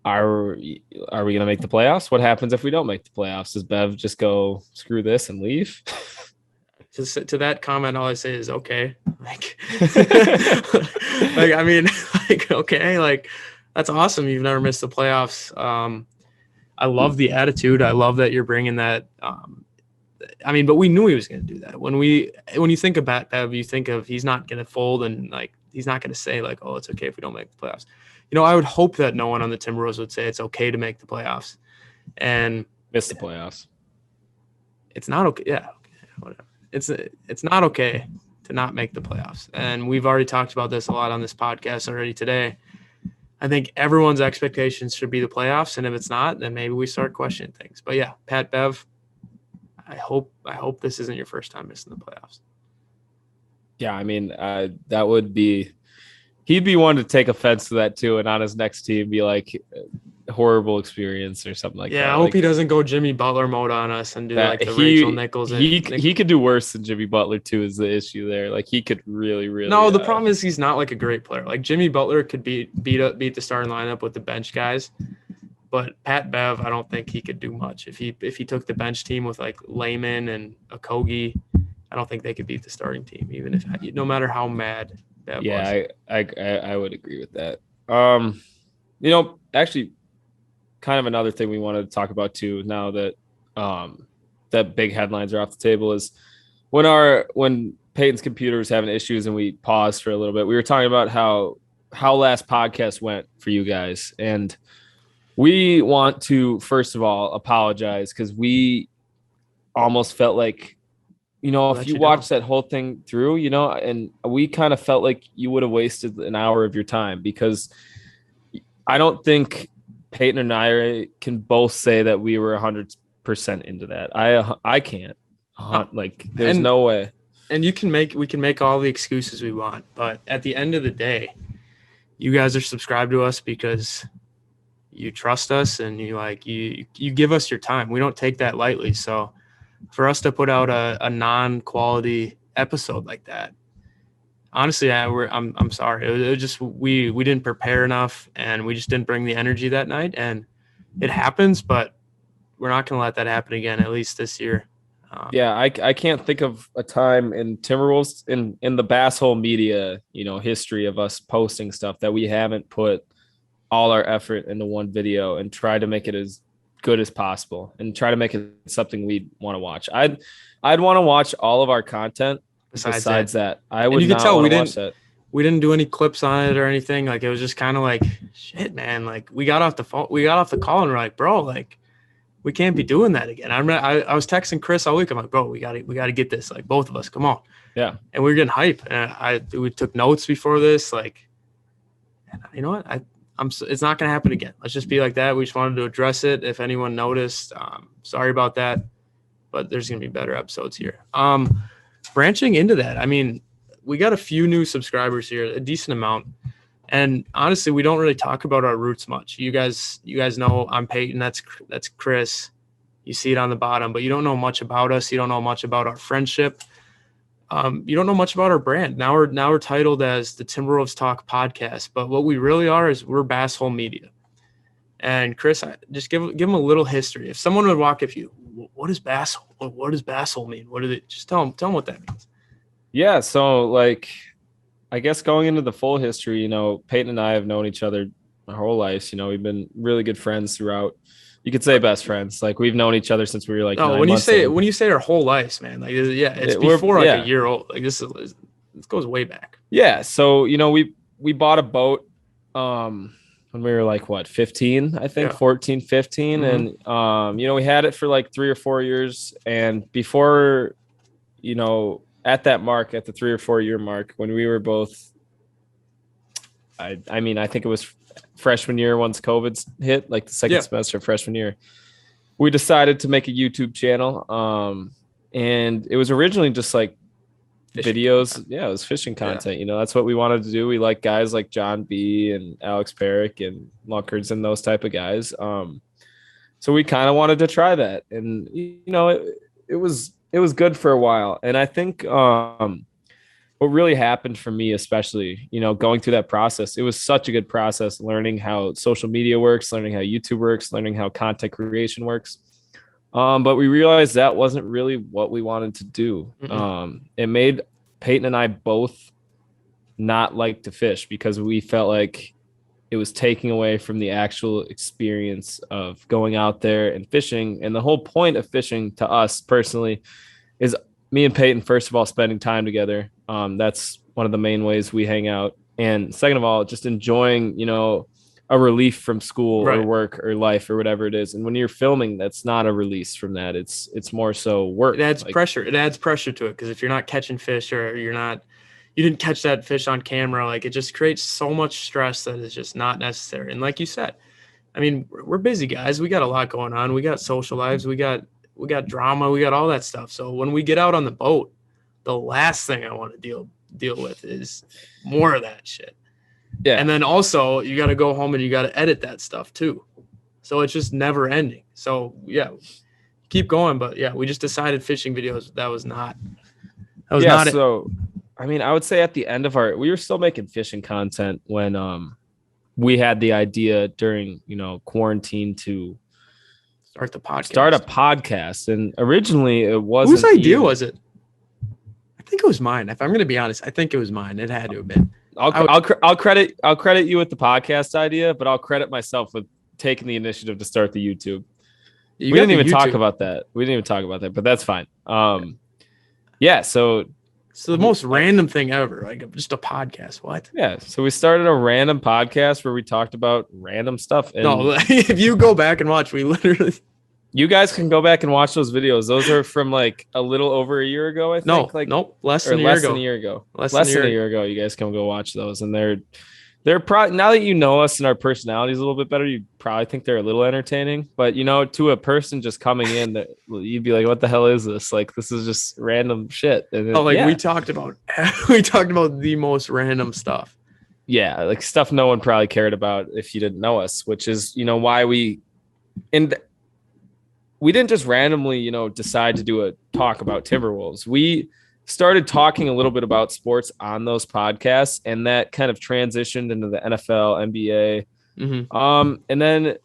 Are we going to make the playoffs? What happens if we don't make the playoffs? Does Bev just go screw this and leave? To that comment, all I say is okay. Okay, that's awesome. You've never missed the playoffs. I love the attitude. I love that you're bringing that. But we knew he was going to do that. When you think about Bev, you think of he's not going to fold and he's not going to say oh, it's okay if we don't make the playoffs. I would hope that no one on the Timberwolves would say it's okay to make the playoffs and miss the playoffs. It's not okay. Yeah, whatever. It's not okay to not make the playoffs. And we've already talked about this a lot on this podcast already today. I think everyone's expectations should be the playoffs, and if it's not, then maybe we start questioning things. But yeah, Pat Bev, I hope this isn't your first time missing the playoffs. Yeah, that would be. He'd be one to take offense to that too, and on his next team be like a horrible experience or something like that. Yeah, I hope he doesn't go Jimmy Butler mode on us and do the Rachel Nichols. He could do worse than Jimmy Butler too. Is the issue there? He could really. No, the problem is he's not a great player. Jimmy Butler could beat the starting lineup with the bench guys, but Pat Bev, I don't think he could do much if he took the bench team with Layman and Okogie. I don't think they could beat the starting team, even if no matter how mad. Yeah, I would agree with that. Actually, kind of another thing we wanted to talk about too, now that that big headlines are off the table, is when Peyton's computer was having issues and we paused for a little bit. We were talking about how last podcast went for you guys, and we want to first of all apologize because we almost felt like. If you watch that whole thing through, and we kind of felt like you would have wasted an hour of your time, because I don't think Peyton and I can both say that we were 100% into that. I can't. There's no way. And we can make all the excuses we want, but at the end of the day, you guys are subscribed to us because you trust us and you give us your time. We don't take that lightly. So for us to put out a non-quality episode like that, honestly, I'm sorry. It was just we didn't prepare enough, and we just didn't bring the energy that night. And it happens, but we're not going to let that happen again, at least this year. I can't think of a time in Timberwolves in the Bass Hole media history of us posting stuff that we haven't put all our effort into one video and tried to make it as good as possible and try to make it something we'd want to watch. I'd want to watch all of our content besides that. I would. You can tell we didn't do any clips on it or anything. It was just kind of shit, man. We got off the phone, we got off the call, and we're like, bro, we can't be doing that again. I was texting Chris all week. I'm like, bro, we got to get this. Both of us, come on. Yeah. And we were getting hype, and we took notes before this. You know what? It's not going to happen again. Let's just be like that. We just wanted to address it. If anyone noticed, sorry about that, but there's going to be better episodes here. Branching into that, we got a few new subscribers here, a decent amount. And honestly, we don't really talk about our roots much. You guys know I'm Peyton. That's Chris. You see it on the bottom, but you don't know much about us. You don't know much about our friendship. You don't know much about our brand. Now we're titled as the Timberwolves Talk Podcast, but what we really are is we're Bass Hole Media. And Chris, just give them a little history. If someone would walk up to you, what is Bass Hole? What does Bass Hole mean? What is it? Just tell them what that means. Yeah, so I guess going into the full history, Peyton and I have known each other our whole lives. We've been really good friends throughout. You could say best friends. We've known each other since we were 9 when months when you say our whole lives, man, it's before a year old. This goes way back. Yeah. So, we bought a boat when we were 15, I think, 14, 15. Mm-hmm. And, we had it for 3 or 4 years. And before, at that mark, at the 3 or 4 year mark, when we were both, I think it was freshman year once COVID hit, the second semester of freshman year. we decided to make a YouTube channel. And it was originally just like Fishing videos. content. Yeah, it was fishing content. That's what we wanted to do. We like guys like John B and Alex Perrick and Luckards and those type of guys. So we kind of wanted to try that, and it was good for a while. And I think what really happened for me, especially, going through that process, it was such a good process, learning how social media works, learning how YouTube works, learning how content creation works. But we realized that wasn't really what we wanted to do. It made Peyton and I both not like to fish because we felt like it was taking away from the actual experience of going out there and fishing. And the whole point of fishing to us personally is me and Peyton, first of all, spending time together. That's one of the main ways we hang out. And second of all, just enjoying, a relief from school or work or life or whatever it is. And when you're filming, that's not a release from that. It's more so work. It adds pressure. It adds pressure to it because if you're not catching fish or you didn't catch that fish on camera, like it just creates so much stress that is just not necessary. And like you said, I mean, we're busy guys. We got a lot going on. We got social lives. We got drama. We got all that stuff. So when we get out on the boat, the last thing I want to deal with is more of that shit. Yeah. And then also you got to go home and you got to edit that stuff too. So it's just never ending. So yeah, keep going. But yeah, we just decided fishing videos. That was not it. So, I mean, I would say at the end of we were still making fishing content when we had the idea during, quarantine to start a podcast. And originally it wasn't. Whose idea was it? I think it was mine. If I'm going to be honest, I think it was mine. It had to have been. I'll credit you with the podcast idea, but I'll credit myself with taking the initiative to start the YouTube. We didn't even talk about that. But that's fine. Yeah. So the most random thing ever, like just a podcast. What? Yeah. So we started a random podcast where we talked about random stuff. And no, if you go back and watch, we literally. You guys can go back and watch those videos. Those are from like a little over a year ago, I think. Less than a year ago. Less than a year ago. You guys can go watch those, and they're probably, now that you know us and our personalities a little bit better, you probably think they're a little entertaining. But to a person just coming in, that you'd be like, "What the hell is this? Like, this is just random shit." And we talked about the most random stuff. Yeah, like stuff no one probably cared about if you didn't know us, which is why we didn't just randomly, decide to do a talk about Timberwolves. We started talking a little bit about sports on those podcasts, and that kind of transitioned into the NFL, NBA. And then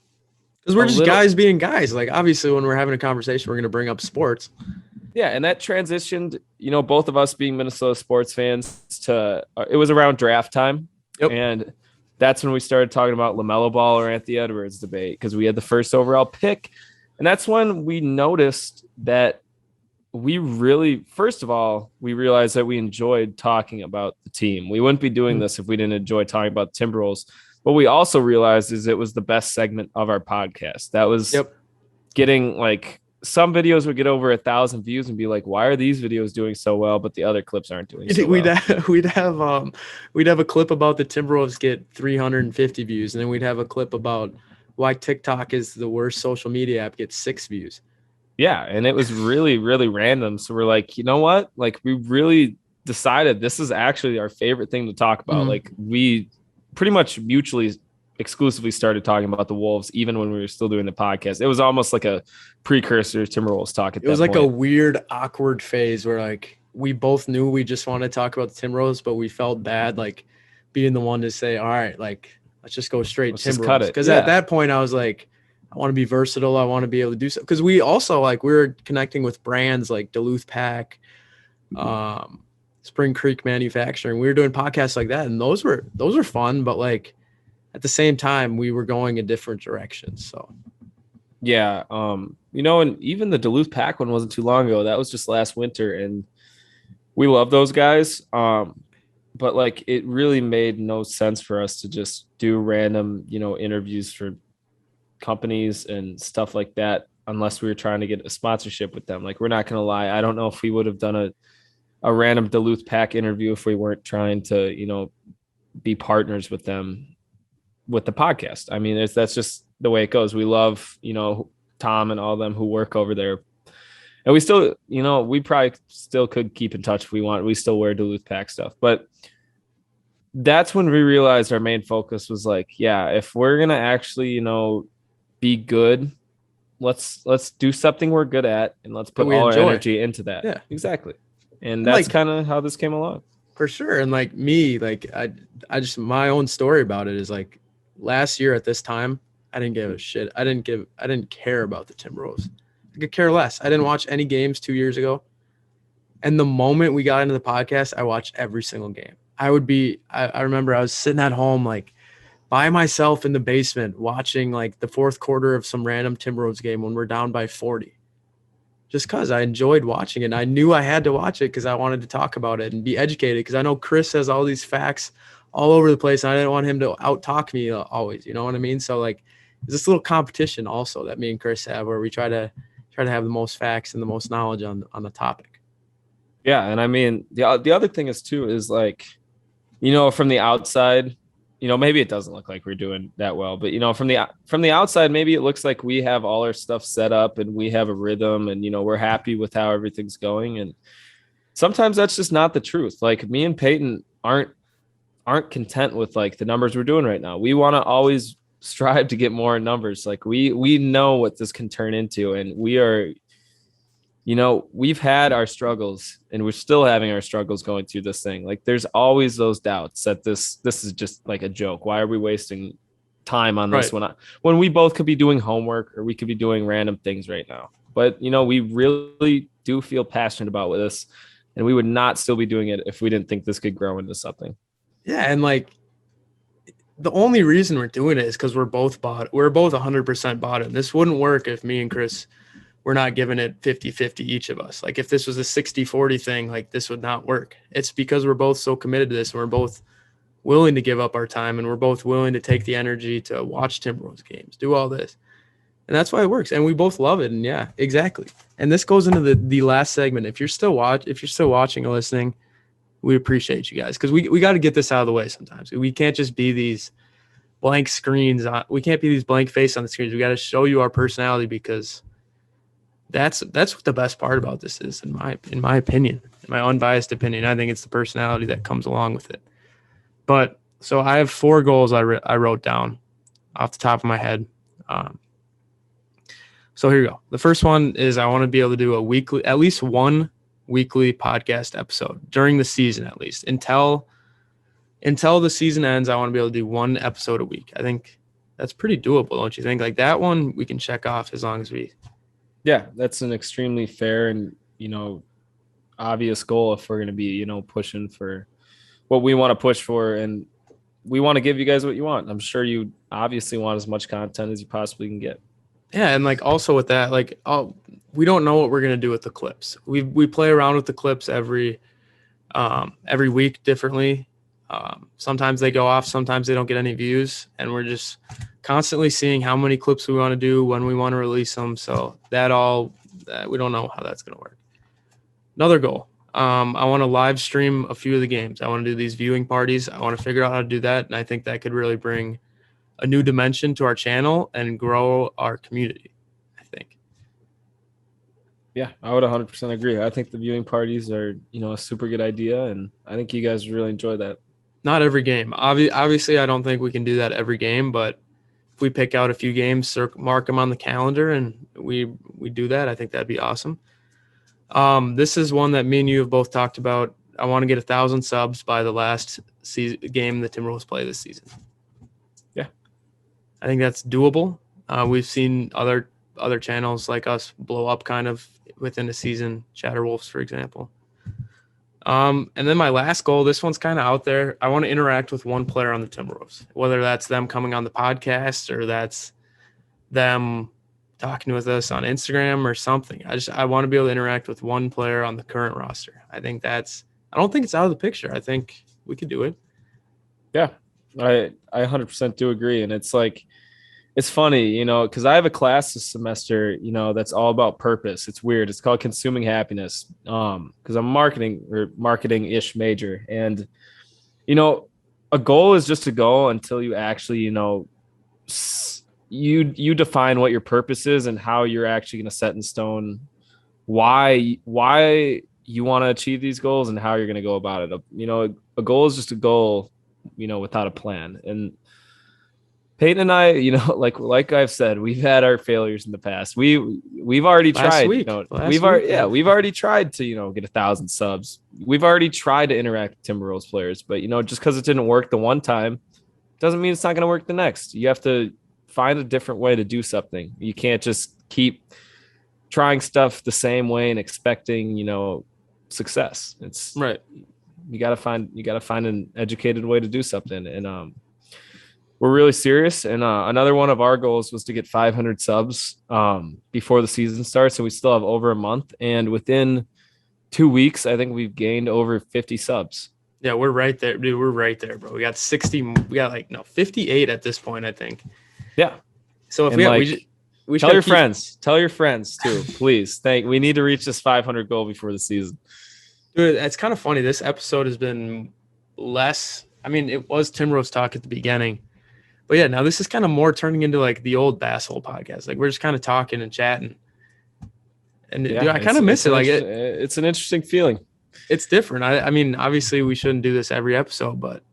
because we're just guys being guys, like obviously when we're having a conversation, we're going to bring up sports. Yeah. And that transitioned, both of us being Minnesota sports fans to, it was around draft time. Yep. And that's when we started talking about LaMelo Ball or Anthony Edwards debate, because we had the first overall pick. And that's when we noticed that we realized that we enjoyed talking about the team. We wouldn't be doing this if we didn't enjoy talking about the Timberwolves. What we also realized is it was the best segment of our podcast. That was getting like, some videos would get over 1,000 views and be like, why are these videos doing so well, but the other clips aren't doing so well? We'd have a clip about the Timberwolves get 350 views. And then we'd have a clip about why TikTok is the worst social media app, gets 6 views. Yeah. And it was really, really random. So we're like, you know what? Like, we really decided this is actually our favorite thing to talk about. Like, we pretty much mutually exclusively started talking about the Wolves, even when we were still doing the podcast. It was almost like a precursor to Timberwolves talk. It was like a weird, awkward phase where like we both knew we just wanted to talk about the Timberwolves, but we felt bad like being the one to say, all right, like, let's just go straight Timberwolves. Because at that point I was like, I want to be versatile. I want to be able to do so. Because we also we were connecting with brands like Duluth Pack, Spring Creek Manufacturing. We were doing podcasts like that, and those were fun. But like at the same time, we were going in different directions. So yeah, and even the Duluth Pack one wasn't too long ago. That was just last winter, and we love those guys. But like, it really made no sense for us to just do random, interviews for companies and stuff like that, unless we were trying to get a sponsorship with them. Like, we're not going to lie. I don't know if we would have done a random Duluth Pack interview if we weren't trying to, be partners with them with the podcast. I mean, that's just the way it goes. We love, Tom and all them who work over there. And we still, we probably still could keep in touch if we want. We still wear Duluth Pack stuff. But that's when we realized our main focus was like, yeah, if we're going to actually, be good, let's do something we're good at, and let's put all our energy into that. Yeah, exactly. And that's kind of how this came along. For sure. And like me, like I just, my own story about it is like last year at this time, I didn't give a shit. I didn't care about the Timberwolves. I could care less. I didn't watch any games 2 years ago. And the moment we got into the podcast, I watched every single game. I remember I was sitting at home, like by myself in the basement, watching like the fourth quarter of some random Timberwolves game when we're down by 40. Just because I enjoyed watching it. And I knew I had to watch it because I wanted to talk about it and be educated, because I know Chris has all these facts all over the place, and I didn't want him to out-talk me always. You know what I mean? So like there's this little competition also that me and Chris have where we try to have the most facts and the most knowledge on the topic. Yeah. And I mean, the other thing is too, is like, from the outside, maybe it doesn't look like we're doing that well, but from the outside, maybe it looks like we have all our stuff set up and we have a rhythm and, we're happy with how everything's going. And sometimes that's just not the truth. Like me and Peyton aren't content with like the numbers we're doing right now. We want to always strive to get more numbers. Like we know what this can turn into, and we are, we've had our struggles and we're still having our struggles going through this thing. Like there's always those doubts that this is just like a joke. Why are we wasting time on this when we both could be doing homework or we could be doing random things right now? But, we really do feel passionate about this, and we would not still be doing it if we didn't think this could grow into something. Yeah. And like the only reason we're doing it is because we're both 100% bought in. This wouldn't work if me and Chris we're not giving it 50-50 each of us. Like if this was a 60-40 thing, like this would not work. It's because we're both so committed to this, and we're both willing to give up our time, and we're both willing to take the energy to watch Timberwolves games, do all this. And that's why it works. And we both love it. And yeah, exactly. And this goes into the last segment. If you're still watching or listening, we appreciate you guys, because we got to get this out of the way sometimes. We can't just be these blank screens. We can't be these blank face on the screens. We got to show you our personality, because that's what the best part about this is, in my opinion, in my unbiased opinion. I think it's the personality that comes along with it. But so I have 4 goals I wrote down off the top of my head. So here you go. The first one is I want to be able to do at least one weekly podcast episode during the season, at least until the season ends. I want to be able to do 1 episode a week. I think that's pretty doable, don't you think? Like that one we can check off as long as we. Yeah, that's an extremely fair and, obvious goal if we're going to be, pushing for what we want to push for. And we want to give you guys what you want. I'm sure you obviously want as much content as you possibly can get. Yeah. And like also with that, like, we don't know what we're going to do with the clips. We play around with the clips every week differently. Sometimes they go off, sometimes they don't get any views, and we're just constantly seeing how many clips we want to do, when we want to release them. So we don't know how that's going to work. Another goal. I want to live stream a few of the games. I want to do these viewing parties. I want to figure out how to do that. And I think that could really bring a new dimension to our channel and grow our community, I think. Yeah, I would 100% agree. I think the viewing parties are, a super good idea. And I think you guys really enjoy that. Not every game. Obviously, I don't think we can do that every game, but if we pick out a few games, mark them on the calendar, and we do that, I think that'd be awesome. This is one that me and you have both talked about. I want to get 1,000 subs by the last game the Timberwolves play this season. Yeah, I think that's doable. We've seen other channels like us blow up kind of within a season. Chatterwolves, for example. And then my last goal, this one's kind of out there. I want to interact with one player on the Timberwolves, whether that's them coming on the podcast or that's them talking with us on Instagram or something. I want to be able to interact with one player on the current roster. I don't think it's out of the picture. I think we could do it. Yeah, I 100% do agree. And it's like, it's funny, because I have a class this semester, that's all about purpose. It's weird. It's called Consuming Happiness. Because I'm marketing-ish major. And, a goal is just a goal until you actually, you define what your purpose is and how you're actually going to set in stone why you want to achieve these goals and how you're going to go about it. You know, a goal is just a goal, you know, without a plan. And Peyton and I, you know, like I've said, we've had our failures in the past. We've already tried. Week. You know, we've already tried to, you know, get 1,000 subs. We've already tried to interact with Timberwolves players, but you know, just because it didn't work the one time, doesn't mean it's not going to work the next. You have to find a different way to do something. You can't just keep trying stuff the same way and expecting, you know, success. It's right. You got to find an educated way to do something. And we're really serious. And another one of our goals was to get 500 subs before the season starts. So we still have over a month. And within 2 weeks, I think we've gained over 50 subs. Yeah, we're right there, dude. We're right there, bro. We got 58 at this point, I think. Yeah. So if we tell your friends too, please. We need to reach this 500 goal before the season. Dude, it's kind of funny. This episode has been less. I mean, it was Timberwolves talk at the beginning, but yeah, now this is kind of more turning into like the old Basshole podcast. Like we're just kind of talking and chatting, and yeah, dude, I kind of miss it. Like it's an interesting feeling. It's different. I mean, obviously we shouldn't do this every episode, but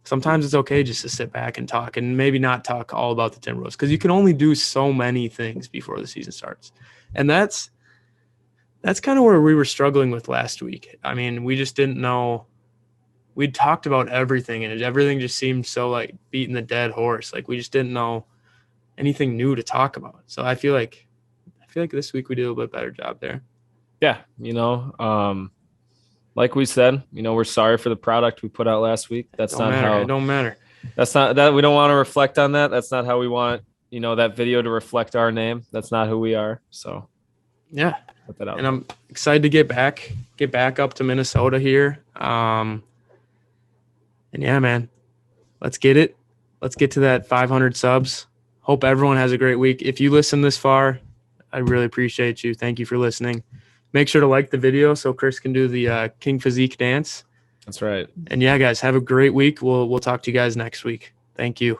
sometimes it's okay just to sit back and talk and maybe not talk all about the Timberwolves because you can only do so many things before the season starts. And that's kind of where we were struggling with last week. I mean, we just didn't know. We'd talked about everything and everything just seemed so like beating the dead horse. Like we just didn't know anything new to talk about. So I feel like this week we did a little bit better job there. Yeah. You know, like we said, you know, we're sorry for the product we put out last week. It don't matter. That's not that we don't want to reflect on that. That's not how we want, you know, that video to reflect our name. That's not who we are. So yeah. Put that out. And I'm excited to get back up to Minnesota here. And yeah, man, let's get it. Let's get to that 500 subs. Hope everyone has a great week. If you listen this far, I really appreciate you. Thank you for listening. Make sure to like the video so Chris can do the King Physique dance. That's right. And yeah, guys, have a great week. We'll talk to you guys next week. Thank you.